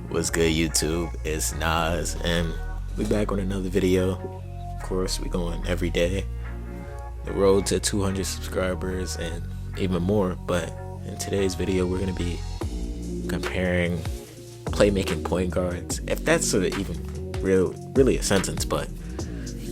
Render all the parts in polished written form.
What's good, YouTube? It's Nas, and we back on another video. Of course, we going every day. The road to 200 subscribers and even more. But in today's video, we're gonna be comparing playmaking point guards, if that's even really a sentence. But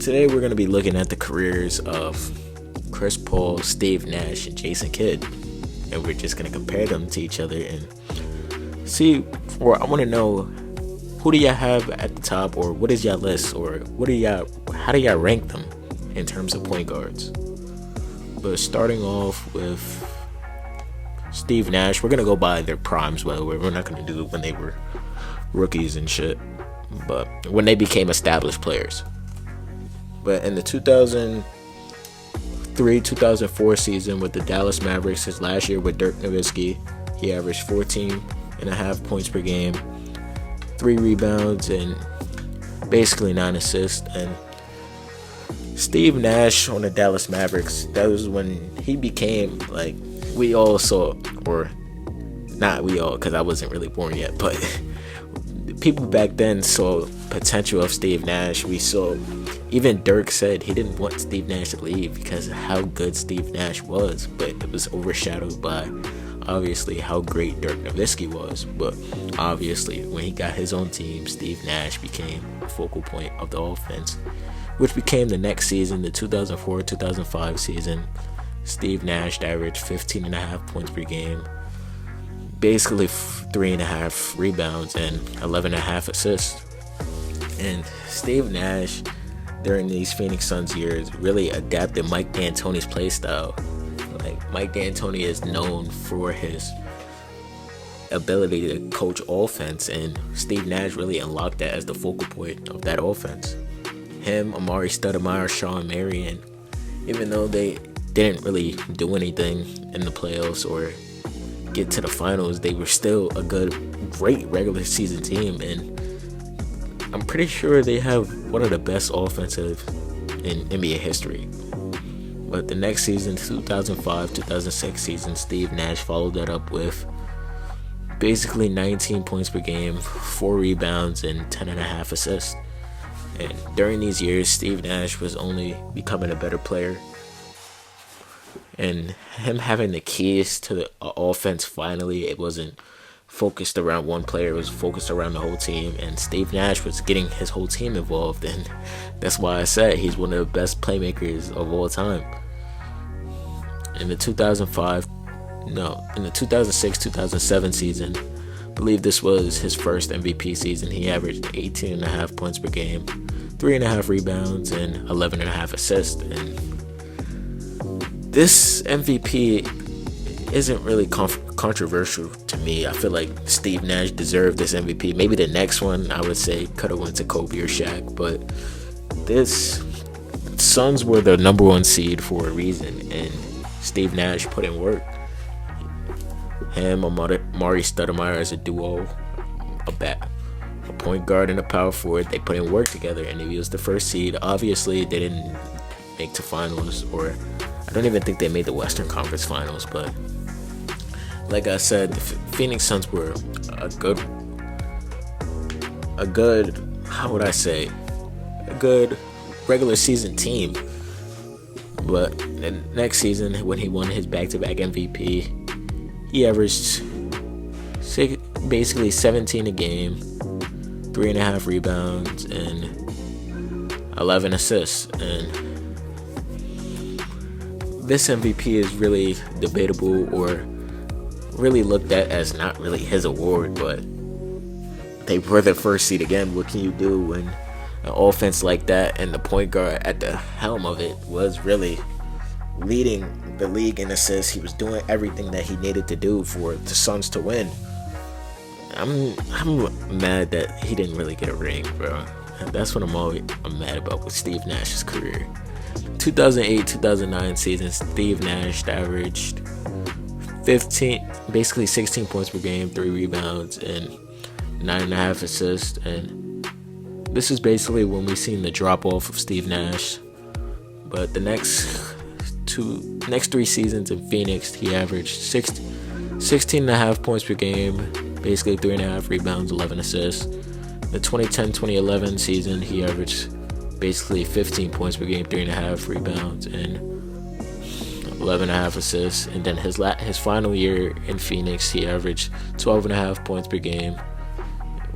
today, we're gonna be looking at the careers of Chris Paul, Steve Nash, and Jason Kidd, and we're just gonna compare them to each other and see, or I want to know, who do y'all have at the top, or what is y'all list, or how do y'all rank them in terms of point guards? But starting off with Steve Nash, we're gonna go by their primes. Well, we're not gonna do it when they were rookies and shit, but when they became established players. But in the 2003-2004 season with the Dallas Mavericks, his last year with Dirk Nowitzki, he averaged 14.5 points per game, 3 rebounds, and basically 9 assists. And Steve Nash on the Dallas Mavericks, that was when he became, like, we all saw, or not we all, because I wasn't really born yet, but people back then saw potential of Steve Nash. We saw, even Dirk said he didn't want Steve Nash to leave because of how good Steve Nash was, but it was overshadowed by obviously how great Dirk Nowitzki was. But obviously when he got his own team, Steve Nash became a focal point of the offense, which became the next season, the 2004-2005 season. Steve Nash averaged 15.5 points per game, basically 3.5 rebounds and 11.5 assists. And Steve Nash during these Phoenix Suns years really adapted Mike D'Antoni's play style. Like, Mike D'Antoni is known for his ability to coach offense, and Steve Nash really unlocked that as the focal point of that offense. Him, Amari Stoudemire, Sean Marion, even though they didn't really do anything in the playoffs or get to the finals, they were still a great regular season team, and I'm pretty sure they have one of the best offensive in NBA history. But the next season, 2005-2006 season, Steve Nash followed that up with basically 19 points per game, 4 rebounds, and 10.5 assists. And during these years, Steve Nash was only becoming a better player. And him having the keys to the offense finally, it wasn't focused around one player, it was focused around the whole team. And Steve Nash was getting his whole team involved, and that's why I said he's one of the best playmakers of all time. In the 2006-2007 season, I believe this was his first MVP season, he averaged 18.5 points per game, 3.5 rebounds, and 11.5 assists. And this MVP isn't really controversial to me. I feel like Steve Nash deserved this MVP. Maybe the next one, I would say, could have went to Kobe or Shaq, but this Suns were the number 1 seed for a reason, and Steve Nash put in work. Him, Amari Stoudemire as a duo, a point guard and a power forward, they put in work together, and he was the first seed. Obviously, they didn't make the finals, or I don't even think they made the Western Conference Finals, but like I said, the Phoenix Suns were a good, how would I say, a good regular season team. But the next season, when he won his back-to-back MVP, he averaged basically 17 a game, 3.5 rebounds, and 11 assists. And this MVP is really debatable, or really looked at as not really his award, but they were the first seed again. What can you do when an offense like that and the point guard at the helm of it was really leading the league in assists? He was doing everything that he needed to do for the Suns to win. I'm mad that he didn't really get a ring, bro. That's what I'm mad about with Steve Nash's career. 2008-2009 season, Steve Nash averaged 16 points per game, 3 rebounds, and 9.5 assists. And this is basically when we seen the drop off of Steve Nash. But the next 3 seasons in Phoenix, he averaged 16.5 points per game, basically 3.5 rebounds, 11 assists. The 2010-2011 season, he averaged basically 15 points per game, 3.5 rebounds, and 11.5 assists. And then his final year in Phoenix, he averaged 12.5 points per game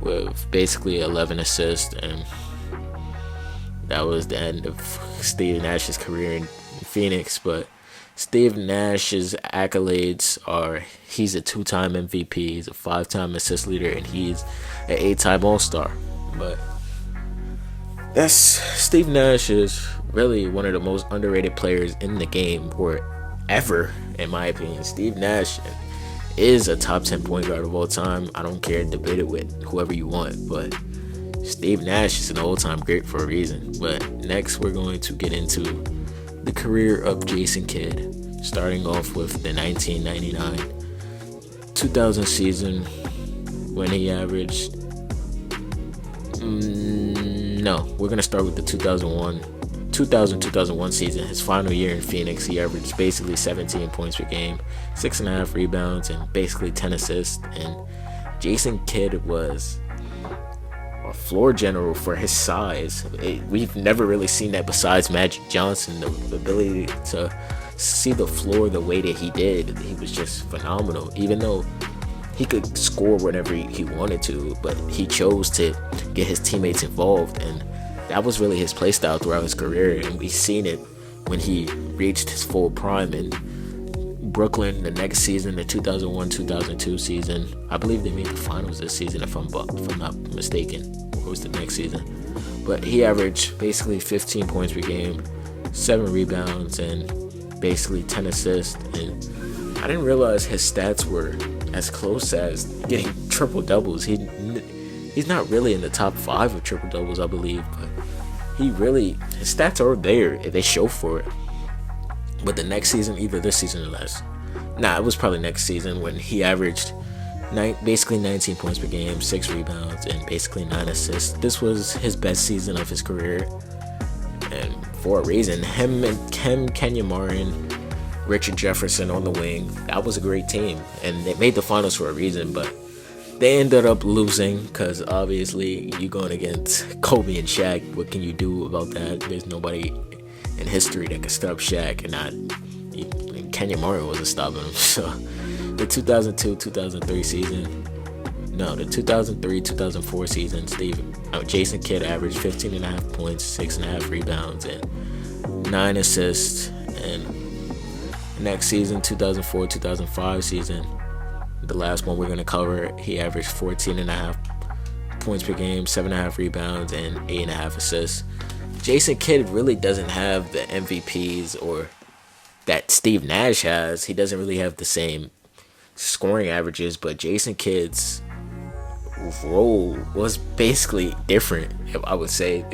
with basically 11 assists, and that was the end of Steve Nash's career in Phoenix. But Steve Nash's accolades are: he's a 2-time MVP, he's a 5-time assist leader, and he's an 8-time All-Star. But Steve Nash is really one of the most underrated players in the game, or ever, in my opinion. Steve Nash is a top 10 point guard of all time. I don't care, debate it with whoever you want, but Steve Nash is an all-time great for a reason. But next, we're going to get into the career of Jason Kidd, starting off with the 1999-2000 season, when he averaged... we're going to start with the 2000-2001 season. His final year in Phoenix, he averaged basically 17 points per game, 6.5 rebounds, and basically 10 assists. And Jason Kidd was a floor general for his size. We've never really seen that besides Magic Johnson. The ability to see the floor the way that he did, he was just phenomenal. Even though he could score whenever he wanted to, but he chose to get his teammates involved, and that was really his play style throughout his career. And we've seen it when he reached his full prime in Brooklyn the next season, the 2001-2002 season. I believe they made the finals this season, if I'm not mistaken, or it was the next season. But he averaged basically 15 points per game, 7 rebounds, and basically 10 assists. And I didn't realize his stats were as close as getting triple doubles. He's not really in the top 5 of triple doubles, I believe, but his stats are there. They show for it. But the next season, either this season or last, it was probably next season, when he averaged basically 19 points per game, 6 rebounds, and basically 9 assists. This was his best season of his career, and for a reason. Him, Kenya Martin, Richard Jefferson on the wing, that was a great team, and they made the finals for a reason. But they ended up losing because obviously you're going against Kobe and Shaq. What can you do about that? There's nobody in history that could stop Shaq, and Kenya Martin wasn't stopping him. So the 2002-2003 season, the 2003-2004 season, Jason Kidd averaged 15.5 points, 6.5 rebounds, and 9 assists. And next season, 2004-2005 season, the last one we're going to cover, he averaged 14.5 points per game, 7.5 rebounds, and 8.5 assists. Jason Kidd really doesn't have the MVPs or that Steve Nash has. He doesn't really have the same scoring averages, but Jason Kidd's role was basically different, I would say.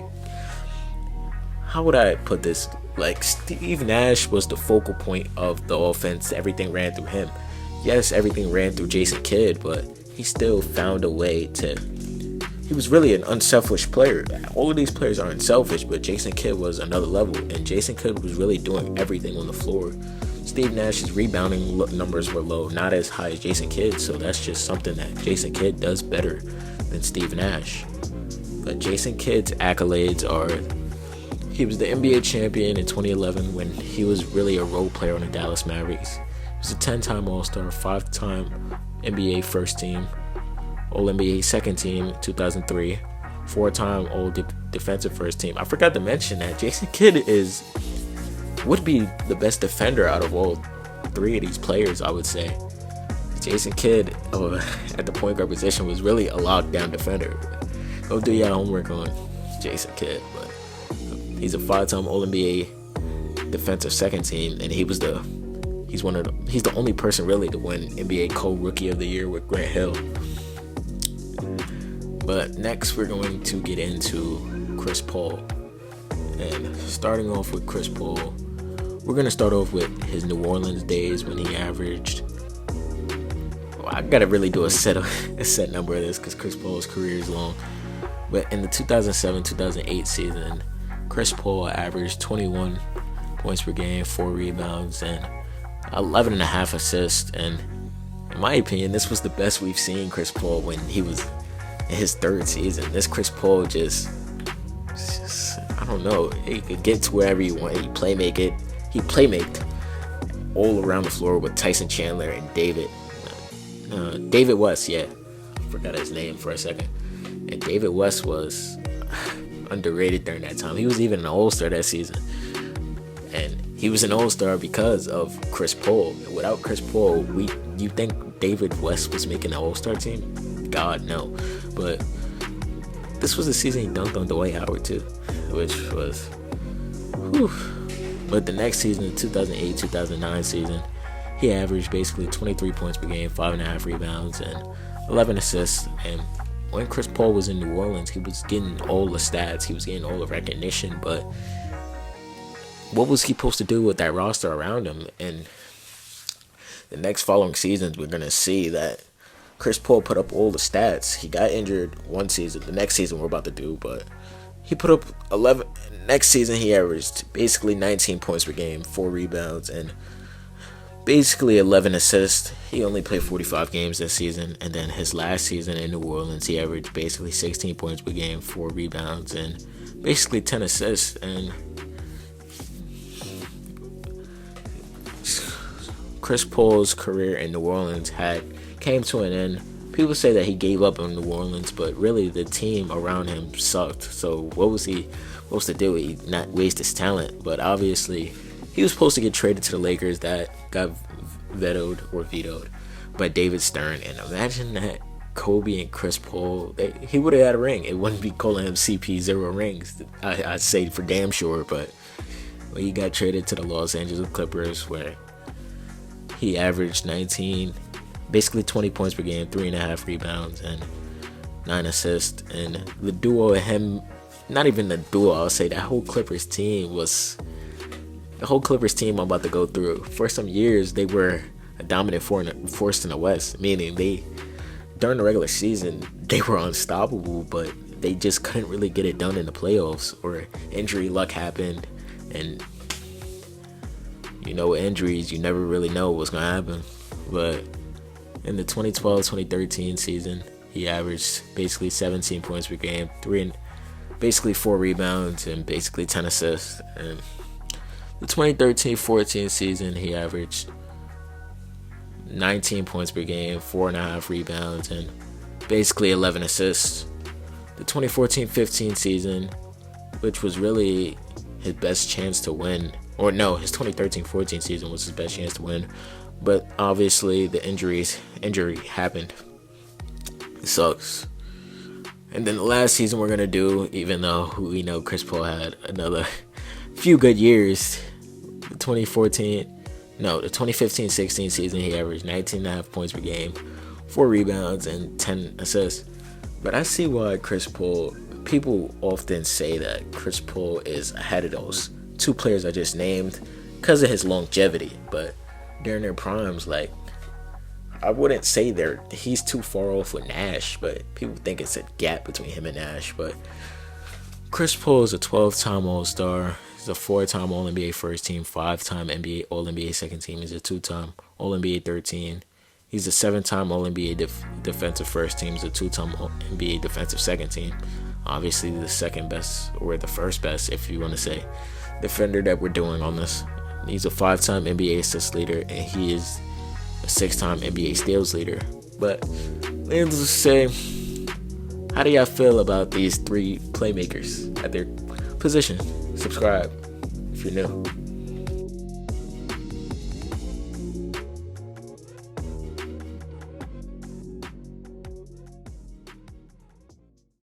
How would I put this? Like, Steve Nash was the focal point of the offense. Everything ran through him. Yes, everything ran through Jason Kidd, but he still found a way to... He was really an unselfish player. All of these players are unselfish, but Jason Kidd was another level, and Jason Kidd was really doing everything on the floor. Steve Nash's rebounding numbers were low, not as high as Jason Kidd, so that's just something that Jason Kidd does better than Steve Nash. But Jason Kidd's accolades are... He was the NBA champion in 2011 when he was really a role player on the Dallas Mavericks. He was a 10-time All-Star, 5-time NBA first team, All-NBA second team 2003, 4-time All-Defensive first team. I forgot to mention that Jason Kidd would be the best defender out of all 3 of these players, I would say. Jason Kidd at the point guard position was really a lockdown defender. Go do your homework on Jason Kidd, but he's a 5-time All-NBA defensive second team, and he's the only person really to win NBA co-rookie of the year with Grant Hill. But next we're going to get into Chris Paul. And starting off with Chris Paul, we're going to start off with his New Orleans days when he averaged... I got to really do a set number of this because Chris Paul's career is long. But in the 2007-2008 season, Chris Paul averaged 21 points per game, 4 rebounds, and 11.5 assists. And In my opinion, this was the best we've seen Chris Paul when he was in his third season. This Chris Paul just I don't know. He could get to wherever he wanted. He playmaked all around the floor with Tyson Chandler and David West. Yeah, I forgot his name for a second. And David West was underrated during that time. He was even an All-Star that season. And he was an All-Star because of Chris Paul. Without Chris Paul, you think David West was making an All-Star team? God, no. But this was the season he dunked on Dwight Howard too, which was, whew. But the next season, the 2008-2009 season, he averaged basically 23 points per game, 5.5 rebounds, and 11 assists. And when Chris Paul was in New Orleans, he was getting all the stats, he was getting all the recognition, but what was he supposed to do with that roster around him? And the next following seasons, we're going to see that Chris Paul put up all the stats. He got injured one season. The next season we're about to do, but he put up 11. Next season he averaged basically 19 points per game, 4 rebounds, and basically 11 assists. He only played 45 games this season, and then his last season in New Orleans, he averaged basically 16 points per game, 4 rebounds, and basically 10 assists. And Chris Paul's career in New Orleans came to an end. People say that he gave up on New Orleans, but really the team around him sucked. So what was he supposed to do? He not waste his talent, but obviously he was supposed to get traded to the Lakers. That got vetoed by David Stern. And imagine that Kobe and Chris Paul, he would have had a ring. It wouldn't be calling him CP0 rings. I'd say for damn sure, but he got traded to the Los Angeles Clippers, where he averaged 20 points per game, 3.5 rebounds, and 9 assists. And the duo of him, not even the duo, I'll say the whole Clippers team I'm about to go through. For some years, they were a dominant force in the West, meaning during the regular season, they were unstoppable, but they just couldn't really get it done in the playoffs, or injury luck happened. And with injuries, you never really know what's going to happen. But in the 2012-2013 season, he averaged basically 17 points per game, 4 rebounds, and basically 10 assists. And the 2013-14 season, he averaged 19 points per game, 4.5 rebounds, and basically 11 assists. The 2014-15 season, which was really his best chance to win, or no, his 2013-14 season was his best chance to win, but obviously the injury happened. It sucks. And then the last season we're gonna do, even though we know Chris Paul had another few good years, the 2015-16 season, he averaged 19.5 points per game, 4 rebounds, and 10 assists. But I see why people often say that Chris Paul is ahead of those two players I just named because of his longevity. But during their primes, I wouldn't say he's too far off with Nash, but people think it's a gap between him and Nash. But Chris Paul is a 12-time All-Star. He's a 4-time All-NBA first team, 5-time All-NBA second team. He's a 2-time All-NBA third team. He's a 7-time All-NBA defensive first team. He's a 2-time All-NBA defensive second team. Obviously the second best, or the first best, if you want to say, defender that we're doing on this. He's a 5-time NBA assist leader, and he is a 6-time NBA steals leader. But needless to say, how do y'all feel about these 3 playmakers at their position? Subscribe if you're new.